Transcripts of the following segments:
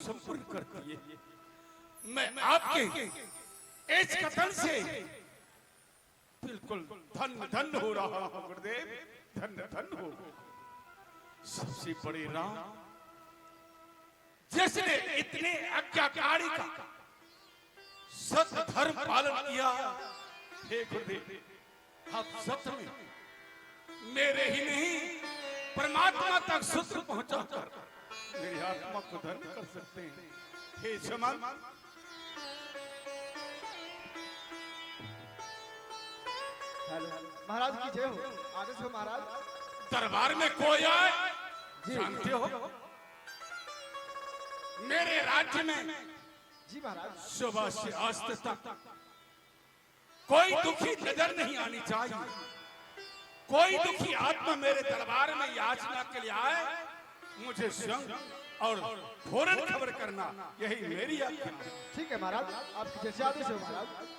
संपूर्ण कर दिए। मैं आपके इस कथन से बिल्कुल धन्य धन्य हो रहा हूं गुरुदेव, धन्य धन्य हो। सबसे बड़े राम जिसने इतने आज्ञाकारी का सत्य धर्म पालन किया, हे गुरुदेव आप सत्य में मेरे ही नहीं परमात्मा तक सूत्र पहुंचाकर मेरी आत्मा को धर्म कर सकते हैं। हे समन महाराज की जय हो। आदेश हो महाराज। दरबार में कोई आए जानते हो, मेरे राज्य में जी महाराज सुबह से अस्त तक कोई दुखी नजर नहीं आनी चाहिए। कोई दुखी आत्मा मेरे दरबार में याचना के लिए आए, मुझे स्वयं और फौरन खबर करना, यही मेरी आज्ञा है। ठीक है महाराज, आपकी जैसे आदेश हो महाराज।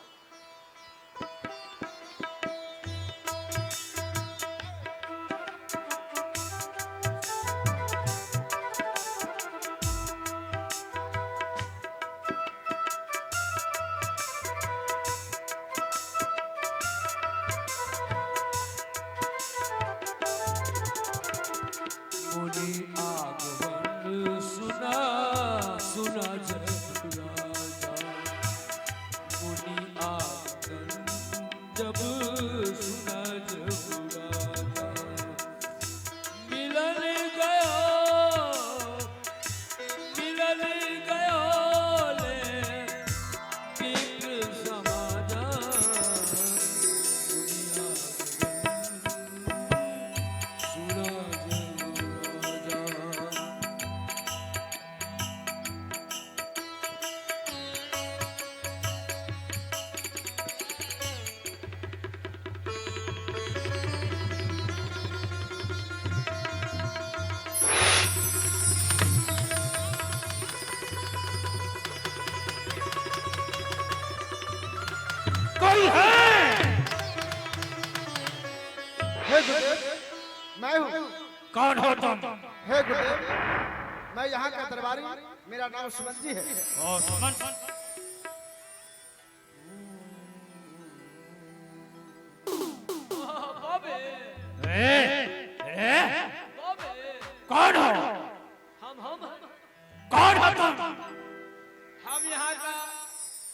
मैं हूँ। कौन हो तुम? हे गुरुदेव, मैं यहाँ का दरबारी, मेरा नाम सुमन जी है। ओ सुमन, कौन हो? हम कौन हो तुम? हम यहाँ का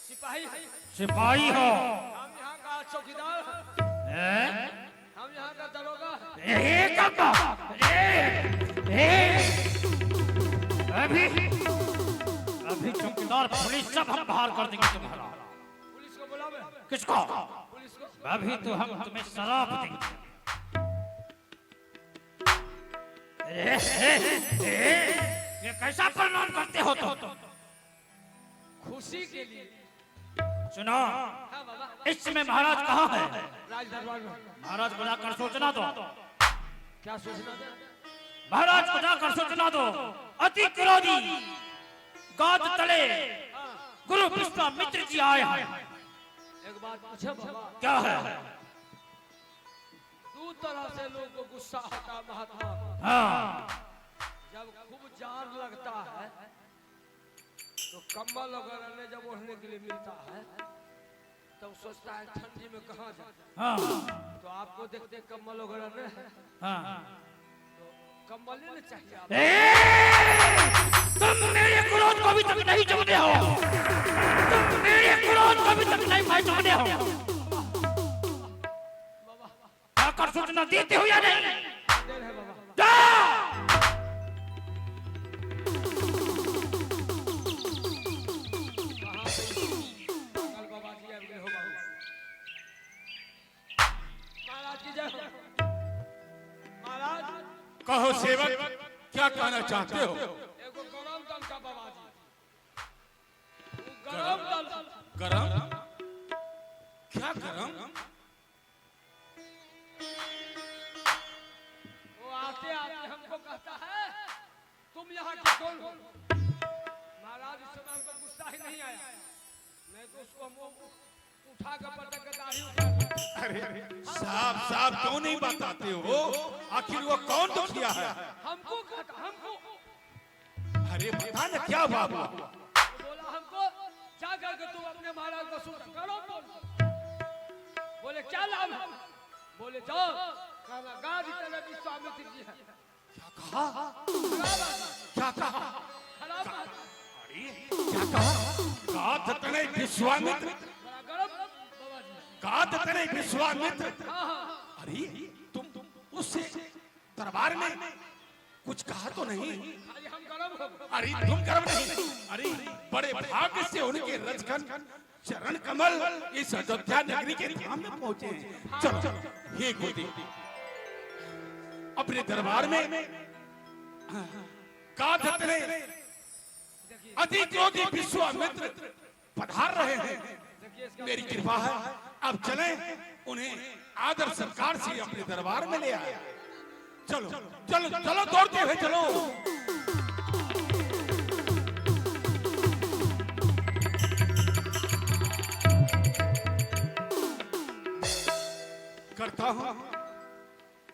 सिपाही हैं। सिपाही हो? हम यहाँ का चौकीदार हैं। हैं? हम यहाँ का दरोगा हैं। अभी चौकीदार पुलिस सब हम बाहर कर देंगे तुम्हारा। पुलिस को बुलावे। किसको? पुलिस को। अभी तो हम तुम्हें शराब देंगे। ये कैसा प्रणाम करते हो तुम? खुशी के लिए। सुनो, हाँ बाबा। इस समय महाराज कहाँ है? राज दरबार में। महाराज को जाकर सूचना दो। क्या सूचना दे? महाराज को जाकर सूचना दो, अति क्रोधी गाद तले गुरु विश्वामित्र जी आए हैं। एक बात पूछे बाबा। क्या है? दो तरह से लोगों को गुस्सा आता महात्मा। हाँ, जब खूब जार लगता है तो कम्बल वगैरह ने जब ओढ़ने के लिए मिलता है तब सोचता है ठंडी में कहाँ जाए। हाँ, तो आपको देखते कम्बल वगैरह ने हाँ। तो कम्बल ही नहीं चाहिए आपको। तुम मेरे क्रोध को भी तक नहीं समझे हो। तुम मेरे क्रोध को भी तक नहीं समझे हो। जाकर सूचना देते हो या नहीं? देर है बाबा। जा! कल बाबा जी आ गए हो बाबू। महाराज की जय हो। महाराज कहो सेवक, क्या कहना चाहते हो? एगो गरम दल का बाबा जी। वो गरम दल। गरम? क्या गरम? वो आते आते हमको कहता है तुम यहाँ के कौन हो? महाराज इस समय हमको गुस्सा ही नहीं आया, नहीं तो उसको हम उठा कर पटक के दाढ़ी उठा। अरे साफ साफ क्यों नहीं बताते हो? आखिर वो कौन दुखिया है? हमको कहता हमको। अरे गुरुदेव बता न क्या हुआ? बोला हमको जा करके तुम अपने महाराज को सूचना करो। बोले क्या लाभ है? बोले जाओ कहना गाड़ी तेरे विश्वामित्र जी है। क्या कहा? खराब आदमी, क्या कहा? खराब आदमी। अरे क्या कहा? गात तने विश्वामित्र, बड़ा गरम बाबा जी। गात तने विश्वामित्र। हाँ हाँ अरे तुम उससे दरबार में कुछ कहा तो नहीं? खाली हम गरम हो गए। अरे तुम गर्व नहीं? अरे बड़े भाग्य से उनके रजकन चरण कमल इस अयोध्या नगरी के धाम में पहुंचे हैं। चलो हे गुरुदेव, अपने दरबार में गाधत ने अति क्रोधी विश्वामित्र पधार रहे हैं। मेरी कृपा है, अब चलें उन्हें आदर सत्कार से अपने दरबार में ले आए। चलो चलो चलो दौड़ते हुए चलो। करता हूँ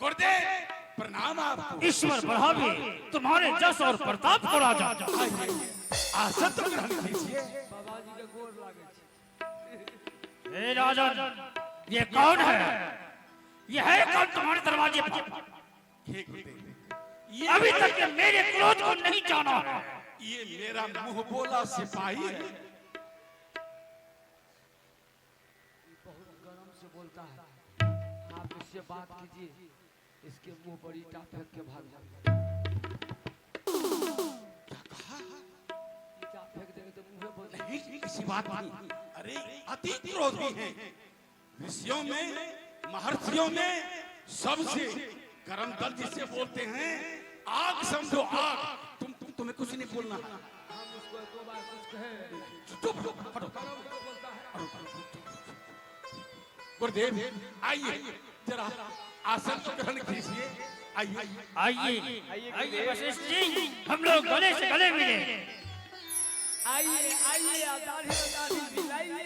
गुरुदेव, प्रणाम आपको। ईश्वर बढ़ावे तुम्हारे जस और प्रताप को राजा। आसन तो ग्रहण कीजिए। बाबा जी के गोर लागे छे। हे राजन, ये कौन है? ये है कौन तुम्हारे दरवाजे पर? हे गुरुदेव, अभी तक ये मेरे क्रोध को नहीं जाना है। ये मेरा मुंह बोला सिपाही है। बहुत गरम से बोलता है, आप इससे बात कीजिए, इसके मुंह पर ईटा फेंक के भाग जाए। क्या कहा? ईटा फेंक देंगे तो मुंह पर नहीं किसी बात नहीं। अरे अति क्रोधी हैं। ऋषियों में महर्षियों में सबसे गरम दल जिसे बोलते हैं, आग समझो आग। तुम्हें कुछ नहीं बोलना। हम उसको दो बार कुछ कहे चुप हटो। गरम क्यों बोलता है? गुरुदेव आइए जरा आसन तो ग्रहण कीजिए। आइए आइए आइए वशिष्ठ जी, हम लोग गले से गले मिले। आइए आइए आप दाढ़ी में दाढ़ी मिलाइए।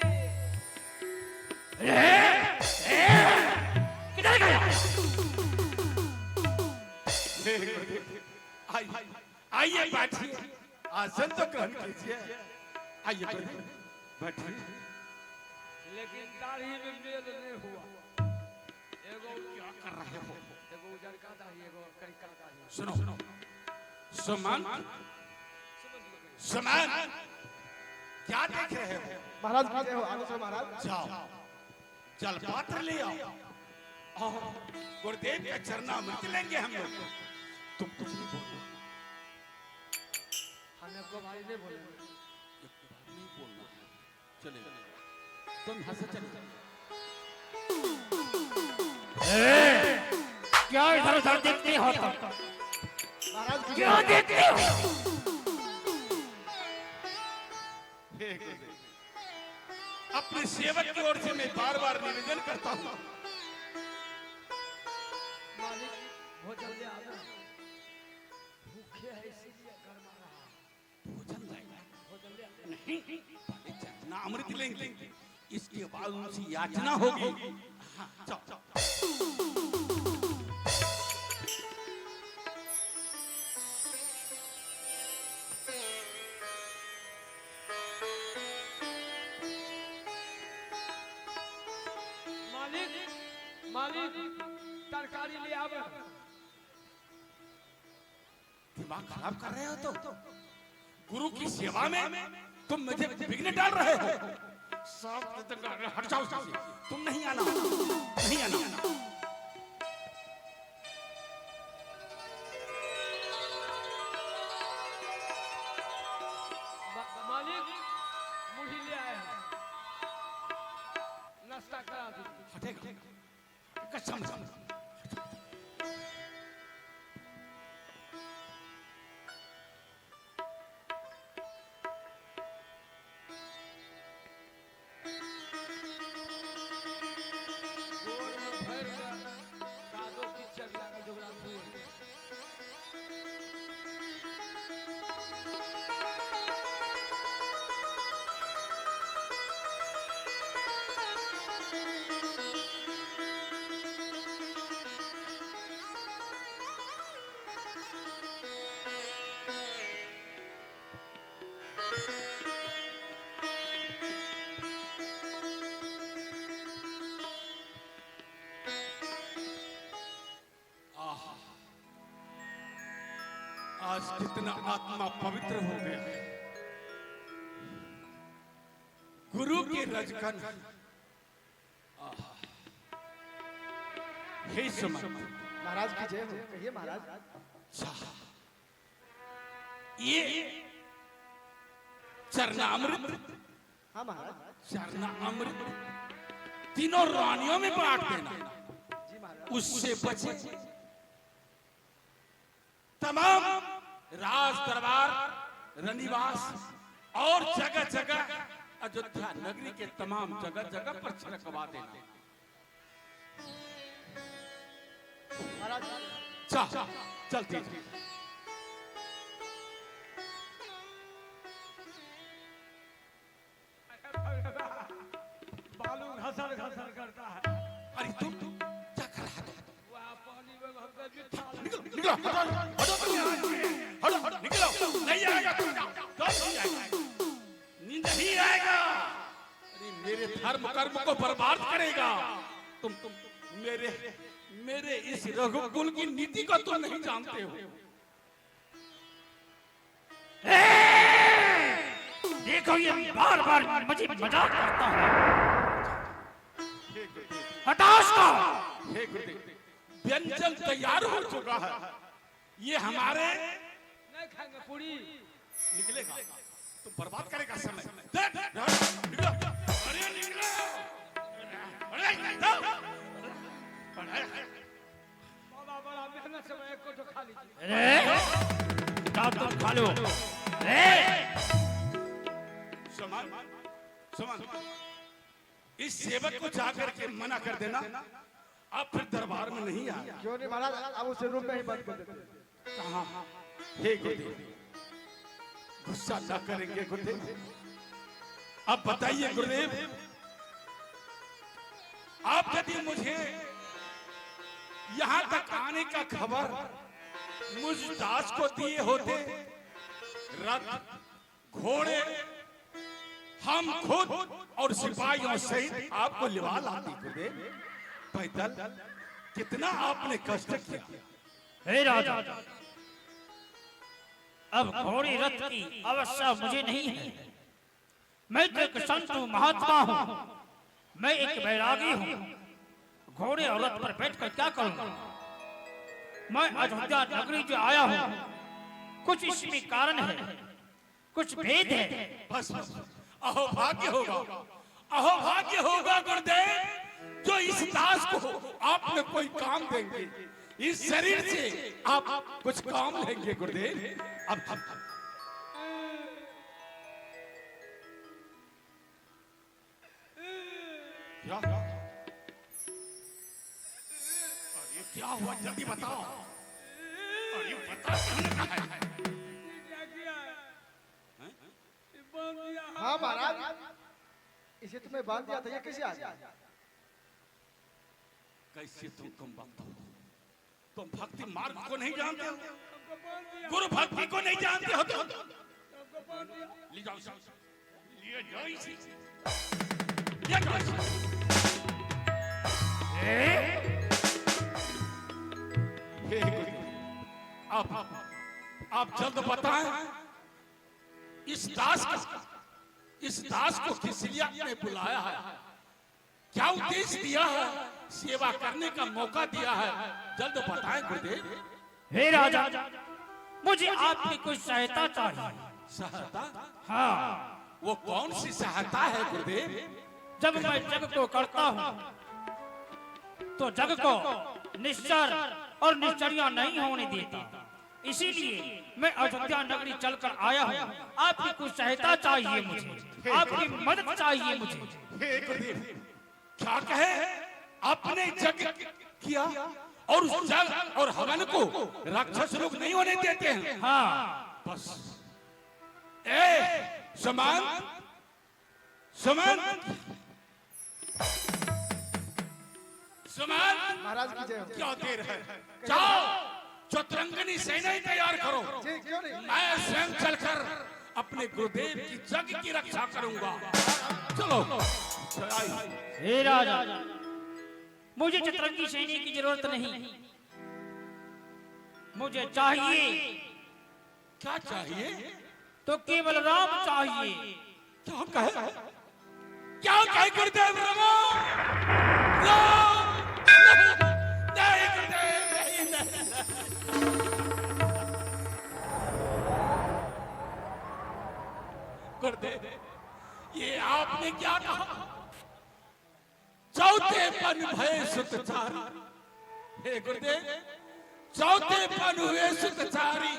किधर गया? आइए बैठिए, आसन तो ग्रहण कीजिए। आइए बैठिए। लेकिन दाढ़ी में मेल नहीं हुआ। एगो क्या कर रहे हो? एगो उजर का दाढ़ी, एगो करिका दाढ़ी। सुनो समान समझ लो। समान क्या देख रहे हो? महाराज की जय हो। आगे चलो महाराज। जाओ जल पात्र ले आओ और गुरुदेव का चरणामृत लेंगे हम लोग। तुम कुछ नहीं बोलो। हमें को भाई नहीं बोलेंगे। नहीं बोलना है। चले तुम यहाँ से चले। क्या इधर उधर देखते हो तुम? महाराज की क्या देखते हो? हे गुरुदेव, अपने सेवक की ओर से मैं बार बार निवेदन करता हूँ, मालिक भोजन ले आना। भूखे है इसीलिए गर्मा रहा है। भोजन लाएगा। भोजन ले आना। नहीं पहले चरना अमृत लेंगे, इसके बाद उनसे याचना होगी। हाँ, जाओ जाओ। मालिक मालिक तरकारी ले आवे। दिमाग खराब कर रहे हो तो गुरु की सेवा में तुम मुझे विघ्न डाल रहे हो। सब हट जाओ से। तुम नहीं आना, नहीं आना। मालिक मुढ़ी ले आए हैं, नाश्ता करा दीजिए। हटेगा कसम से। गोर में भर कर कादो कीचड़ लगा जोगरा हुए। कितना आत्मा पवित्र हो गया है। गुरु के रजकन हे सुमन, महाराज की जय हो। कहिए महाराज। ये चरणामृत, हाँ महाराज। चरणामृत तीनों रानियों में बांट देना, जी महाराज। उससे बचे तमाम राज दरबार, रनिवास और जगह जगह अयोध्या नगरी के तमाम जगह जगह पर छिड़कवा देना। महाराज चलते बालू घसर घसर करता है। अरे तुम क्या कर रहा था? वह पानी में हमका बिठा निकलो निकलो, हटो हटो, निकलो, नहीं आएगा तुम, नहीं आएगा, नींद नहीं आएगा। अरे मेरे धर्म कर्म को बर्बाद करेगा। तुम मेरे मेरे इस रघुकुल की नीति को तुम नहीं जानते हो। देखो ये बार बार मुझे मजाक करता है। हटाओ उसको। हे गुरुदेव, व्यंजन तैयार हो चुका है। ये हमारे नहीं खाएंगे पूरी। निकलेगा तो बर्बाद करेगा समय। निकलो, अरे निकलो, बाबा बड़ा मेहनत से मैं एक को खा लीजिए। अरे जाओ तुम खा लो। सुमन, सुमन, इस सेवक को जाकर के मना कर देना, आप फिर दरबार में नहीं आए। क्यों नहीं महाराज, अब उसे रूम में ही बंद कर देते। कहाँ? हे गुरुदेव, गुस्सा न करेंगे गुरुदेव। अब बताइए गुरुदेव, आप यदि मुझे यहां तक आने का खबर मुझ दास को दिए होते, रथ घोड़े हम खुद और सिपाहियों सहित आपको लिवा लाते गुरुदेव। पैदल कितना आपने कष्ट किया। हे राजा, अब घोड़ी रथ की आवश्यकता मुझे नहीं है। मैं तो एक संत हूँ, महात्मा हूँ। मैं एक बैरागी हूँ। घोड़े और रथ पर बैठकर क्या करूंगा? मैं अयोध्या नगरी जो आया हूँ, कुछ इसमें कारण है, कुछ भेद है। बस बस, अहोभाग्य होगा, अहोभाग्य होगा गुरुदेव, जो इस दास को आपने कोई काम देंगे। इस शरीर से आप कुछ काम लेंगे गुरुदेव। अब क्या अरे क्या हुआ, जल्दी बताओ। अरे बता, क्या है? क्या किया है? ये बांध दिया। हाँ महाराज, इसे तुम्हें बांध दिया था। ये कैसे आ गया? कैसे तुम भक्त हो? तुम भक्ति मार्ग को नहीं जानते हो, हमको बांध दिया। गुरु भक्ति को नहीं जानते हो। तो हमको बांध दिया। ले जाओ, ले जाओ इसे, ले जाओ इसे। हे गुरुदेव, आप जल्द बताएं, इस दास को किस लिए आपने बुलाया है? क्या उद्देश्य दिया है? सेवा करने का मौका दिया है? जल्द बताएं गुरुदेव। हे राजा, मुझे आपकी कुछ सहायता चाहिए। सहायता? हाँ, वो कौन सी सहायता है गुरुदेव? जब मैं जग को करता हूँ तो जग को निश्चर और निश्चर्या नहीं होने देता। इसीलिए मैं अयोध्या नगरी चलकर आया हूँ। आपकी कुछ सहायता चाहिए मुझे, आपकी मदद चाहिए मुझे। हे गुरुदेव, क्या कहे? आपने जग किया और उस जग और हवन को राक्षस लोग नहीं होने देते हैं। हाँ, बस समान समान समान, महाराज की जय हो। क्या देर है? जाओ, चतुरंगनी सेना तैयार करो। जी क्यों नहीं? मैं स्वयं चलकर अपने गुरुदेव की जग की रक्षा करूंगा। चलो। हे राजा, मुझे चतुरंगी सैनिक की जरूरत नहीं। मुझे चाहिए क्या चाहिए? तो केवल राम चाहिए। क्या कहे? क्या कहे गुरुदेव? राम राम नहीं गुरुदेव, नहीं नहीं। गुरुदेव, ये आपने क्या कहा? चौथे पन भय सुतचारी। हे गुरुदेव, चौथे पन हुए सुतचारी,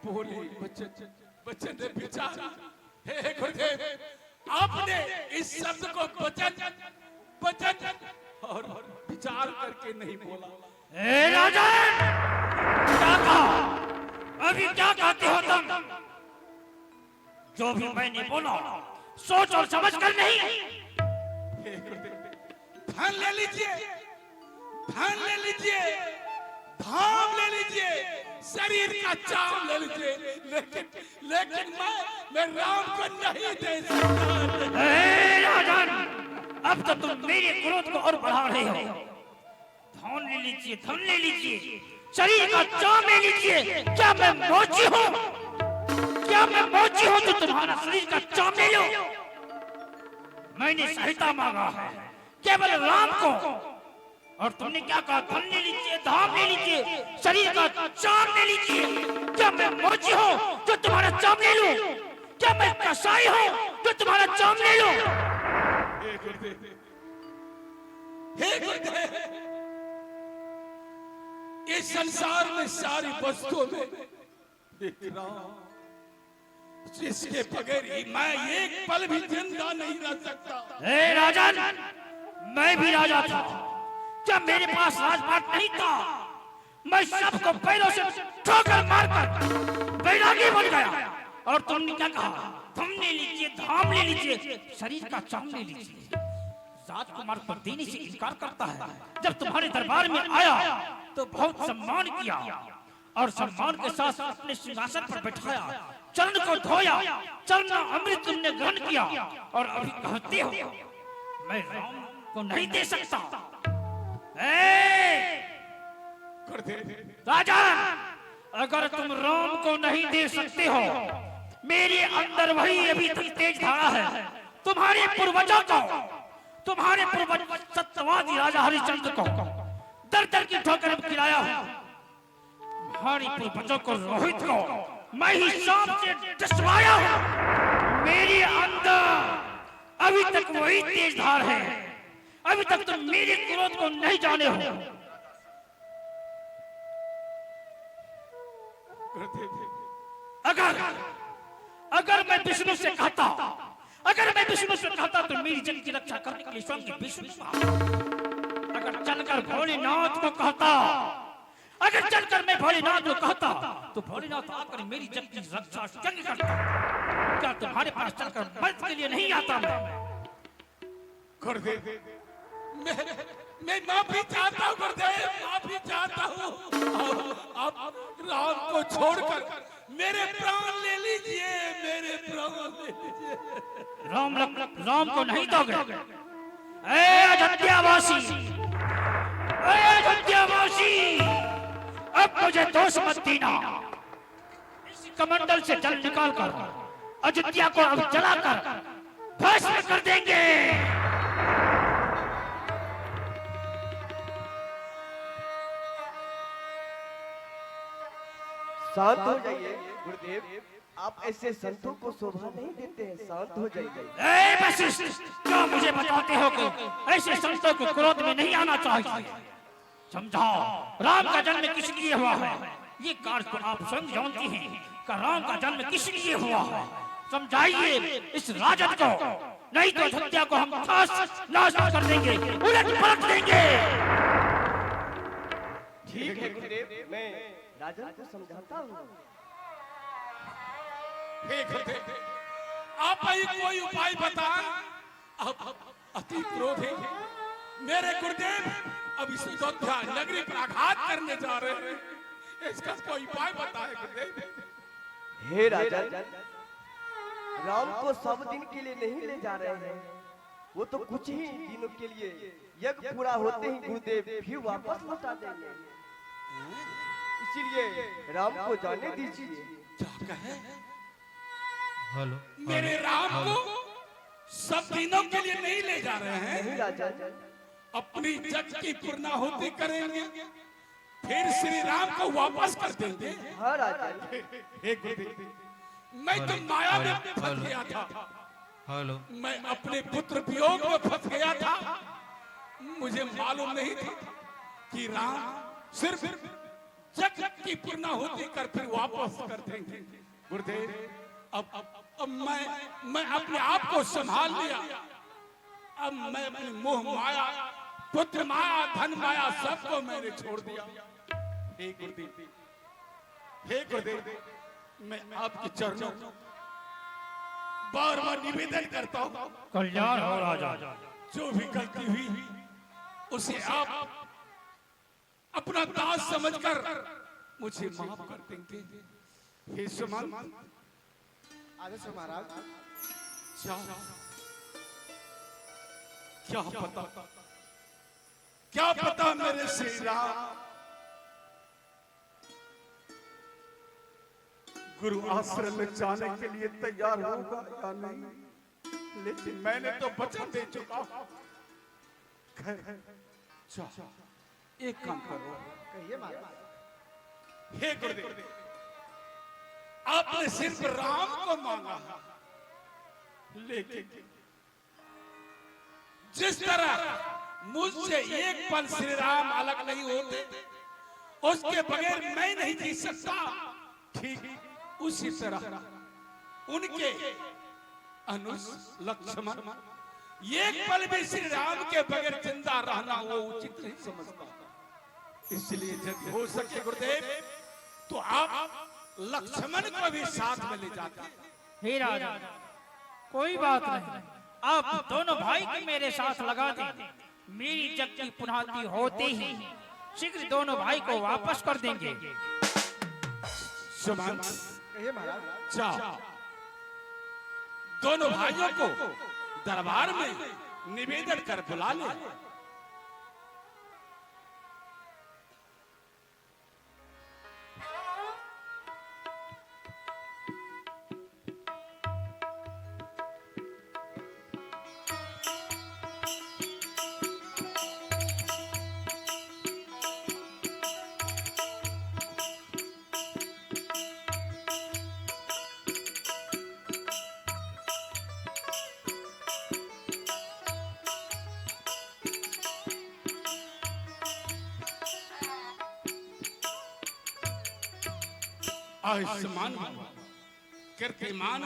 बोले बचन विचारी। हे गुरुदेव, आपने इस शब्द को बचन और विचार करके नहीं बोला। राजन, क्या कहा? अभी क्या कहते हो तुम? जो भी मैंने बोला सोच और समझ कर नहीं। हे गुरुदेव, धान ले लीजिए, धान ले लीजिए, धाम ले लीजिए, शरीर का चाम ले लीजिए, लेकिन मैं राम को नहीं दे सकता। राजन, अब तो तुम मेरे क्रोध को और बढ़ा रहे हो। धन ले लीजिए, धन ले लीजिए, शरीर का चाम ले लीजिए। क्या मैं मोची हूँ? क्या मैं मोची हूँ तो तुम्हारा शरीर का चाम ले लो? मैंने सहायता मांगा है केवल राम को, और तुमने क्या कहा? धन ले लीजिए, धाम ले लीजिए, शरीर का चाम ले लीजिए। क्या मैं मोची हूँ जो तुम्हारा चाम ले लूं? क्या मैं कसाई हूँ जो तुम्हारा चाम ले लूं? हे गुरुदेव, हे गुरुदेव, इस संसार में सारी वस्तुओं में एक राम, जिसके बगैर ही मैं एक पल भी जिंदा नहीं रह सकता। हे राजन, मैं भी राजा था। जब मेरे पास राजपाट नहीं था, मैं सबको पैरों से ठोकर मारकर बैरागी बन गया। और तुमने क्या कहा? धन ले लीजिए, धाम ले लीजिए, शरीर का चाम ले लीजिए। राजकुमार पर देने से इनकार करता है। जब तुम्हारे दरबार में आया तो बहुत सम्मान किया और सम्मान के साथ अपने सिंहासन पर बैठाया, चरण को धोया, चरण अमृत तुमने ग्रहण किया, और अभी कहते हो मैं राम को नहीं दे सकता। राजन, अगर तुम राम को नहीं दे सकते हो, मेरे अंदर वही अभी तक तेज धारा है। तुम्हारे पूर्वजों को, तुम्हारे पूर्वज सत्यवादी राजा हरिश्चंद्र को दर दर की ठोकर खिलाया हूं। तुम्हारे पूर्वजों को, रोहित को मैं ही सांप से डसवाया हूं। मेरे अंदर अभी तक वही तेज धार है। अभी तक तुम मेरे क्रोध को नहीं जाने हो। अगर मैं विष्णु से कहता, तो मेरी जन की रक्षा करने के लिए स्वयं की विष्णु को, अगर चलकर भोलेनाथ को कहता, अगर चलकर मैं भोलेनाथ को कहता, तो भोलेनाथ आकर मेरी जन की रक्षा स्वयं करता। क्या तुम्हारे पास चलकर मदद के लिए नहीं आता? मैं माफी चाहता हूँ गुरुदेव, माफी चाहता हूँ। आप राम को छोड़कर मेरे प्राण ले लीजिए, मेरे प्राण ले लीजिए। राम को नहीं दोगे? अयोध्यावासी, अयोध्यावासी, अब मुझे दोष मत देना। इस कमंडल से जल निकालकर अयोध्या को अब जलाकर भस्म कर देंगे। शांत हो जाइए गुरुदेव, आप ऐसे संतों को शोभा नहीं देते हैं। शांत हो जाइए। वशिष्ठ, क्या मुझे बताते हो कि ऐसे संतों को क्रोध में नहीं आना चाहिए? समझाओ, राम का जन्म किस लिए हुआ है? ये कार्य तो आप स्वयं जानती हैं कि राम का जन्म किस लिए हुआ है। समझाइए इस राजन को, नहीं तो अयोध्या को हम नाश कर देंगे, उलट पलट देंगे। ठीक है गुरुदेव, मैं राजन को समझाता हूँ। आप ही कोई उपाय बताएं। अब अति क्रोध है मेरे गुरुदेव, अब इस अयोध्या नगरी पर आघात करने जा रहे हैं। इसका कोई उपाय बताएं गुरुदेव। हे राजन, राम को सब दिन के लिए नहीं ले जा रहे हैं। वो तो कुछ ही दिनों के लिए यज्ञ पूरा होते ही गुरुदेव फिर वापस लौटा देंगे। इसलिए राम को जाने दीजिए। क्या कहे? हेलो मेरे राम को सब दिनों के लिए नहीं ले जा रहे हैं, नहीं राजा, अपनी जग की पूर्णाहुति करेंगे, फिर श्री राम को वापस कर देंगे। हाँ राजा, हे गुरुदेव, मैं तो माया में फंस गया था, हेलो मैं अपने पुत्र वियोग में फंस गया था। मुझे मालूम नहीं था कि राम सिर्फ जग की पूर्णाहुति कर फिर वापस कर देंगे। गुरुदेव, अब मैं अपने आप को संभाल लिया। अब मैं अपनी मोह माया, पुत्र माया, धन माया सबको मैंने छोड़ दिया। हे गुरुदेव, हे गुरुदेव, मैं आपके चरणों बार बार निवेदन करता हूँ, कल्याण हो राजा। जो भी गलती हुई उसे आप अपना दास समझकर मुझे माफ कर देंगे। हे सुमन, आगे से महाराज। क्या पता मेरे श्री राम गुरु आश्रम में जाने के लिए तैयार होगा या नहीं, लेकिन मैंने तो वचन दे चुका हूं। एक काम करो, कहिए महाराज। हे गुरुदेव, आपने सिर्फ राम को मांगा, लेकिन जिस तरह मुझसे एक पल श्री राम अलग नहीं होते, उसके बगैर मैं नहीं जी सकता, ठीक उसी तरह उनके अनुज लक्ष्मण एक पल भी श्री राम के बगैर जिंदा रहना वो उचित नहीं समझता। इसलिए यदि हो सके गुरुदेव, तो आप लक्ष्मण को भी साथ में ले जाता। हे राजा, कोई बात नहीं, आप दोनों भाई को मेरे साथ लगा दें। मेरी जग की पुनःति होते ही शीघ्र दोनों भाई को वापस कर देंगे। सुमन, कहिए महाराज। जाओ, दोनों भाइयों को दरबार में निवेदन कर बुला ले। आयुष्मान कीर्तिमान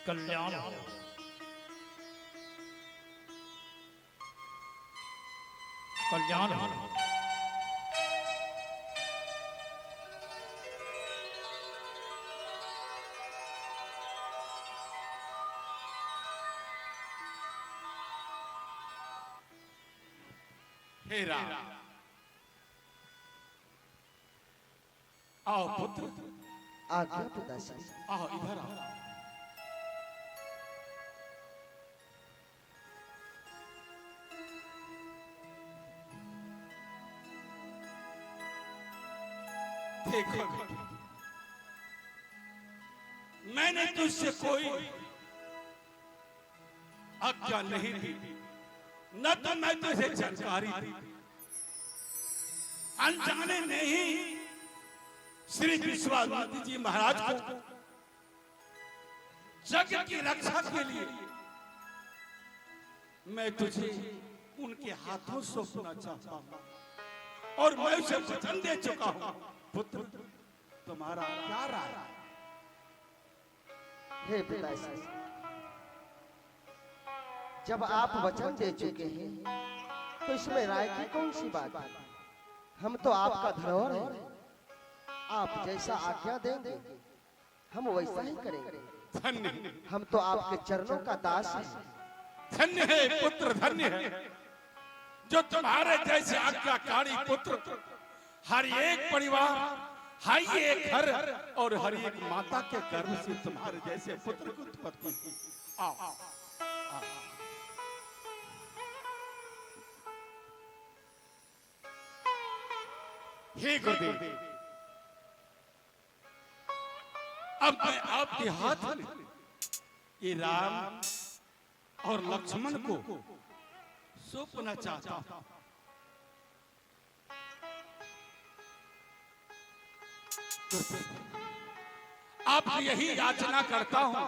कल्याण हो। कल्याण हो। हे राम, आओ पुत्र, आज्ञा पिताश्री। आओ इधर आओ। देखो, मैंने तुझसे कोई आज्ञा नहीं दी, न तो मैं तुझे जानकारी दी। अनजाने नहीं श्री विश्वामित्र जी महाराज को जग की रक्षा के लिए मैं तुझे उनके हाथों सौंपना चाहता हूं, और मैं उसे वचन दे चुका हूं। पुत्र, तुम्हारा क्या राय है? हे पिताश्री, जब आप वचन दे चुके हैं तो इसमें राय की कौन सी बात है? हम तो आपका धरोहर है, आप जैसा आज्ञा देंगे हम वैसा ही करेंगे। धन्य, हम तो आपके चरणों का दास हैं। धन्य है पुत्र, धन्य है जो तुम्हारे जैसे आज्ञाकारी पुत्र हर एक परिवार, हर एक घर और हर एक माता के गर्भ से तुम्हारे जैसे पुत्र को उत्पत्ति हुई। आओ, आओ। हे गुरुदेव, अब मैं आपके हाथ में ये राम और लक्ष्मण को सौंपना चाहता हूं। आप यही याचना करता हूं।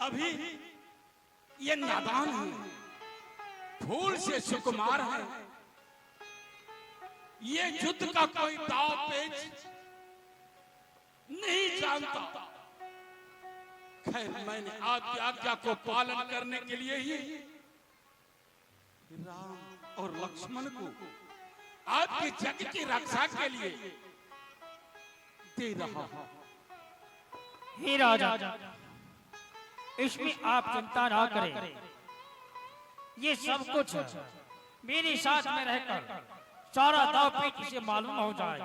अभी ये नादान है, फूल से सुकुमार है, ये युद्ध का कोई दाव पेच नहीं जानता। खैर, मैंने आपकी आज्ञा को पालन करने के लिए ही राम और लक्ष्मण को आपके जग की रक्षा के लिए दे रहा हूं। हे राजा, इसमें आप चिंता ना करें। ये सब कुछ मेरे साथ में रहकर सारा दाव पेच इसे मालूम हो जाए।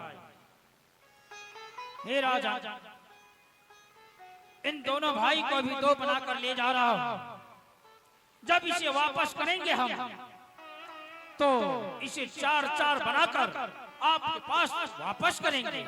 हे राजा, इन दोनों भाई को भी दो बनाकर ले जा रहा हूं। जब इसे वापस करेंगे हम, तो इसे चार चार बनाकर आपके पास वापस करेंगे।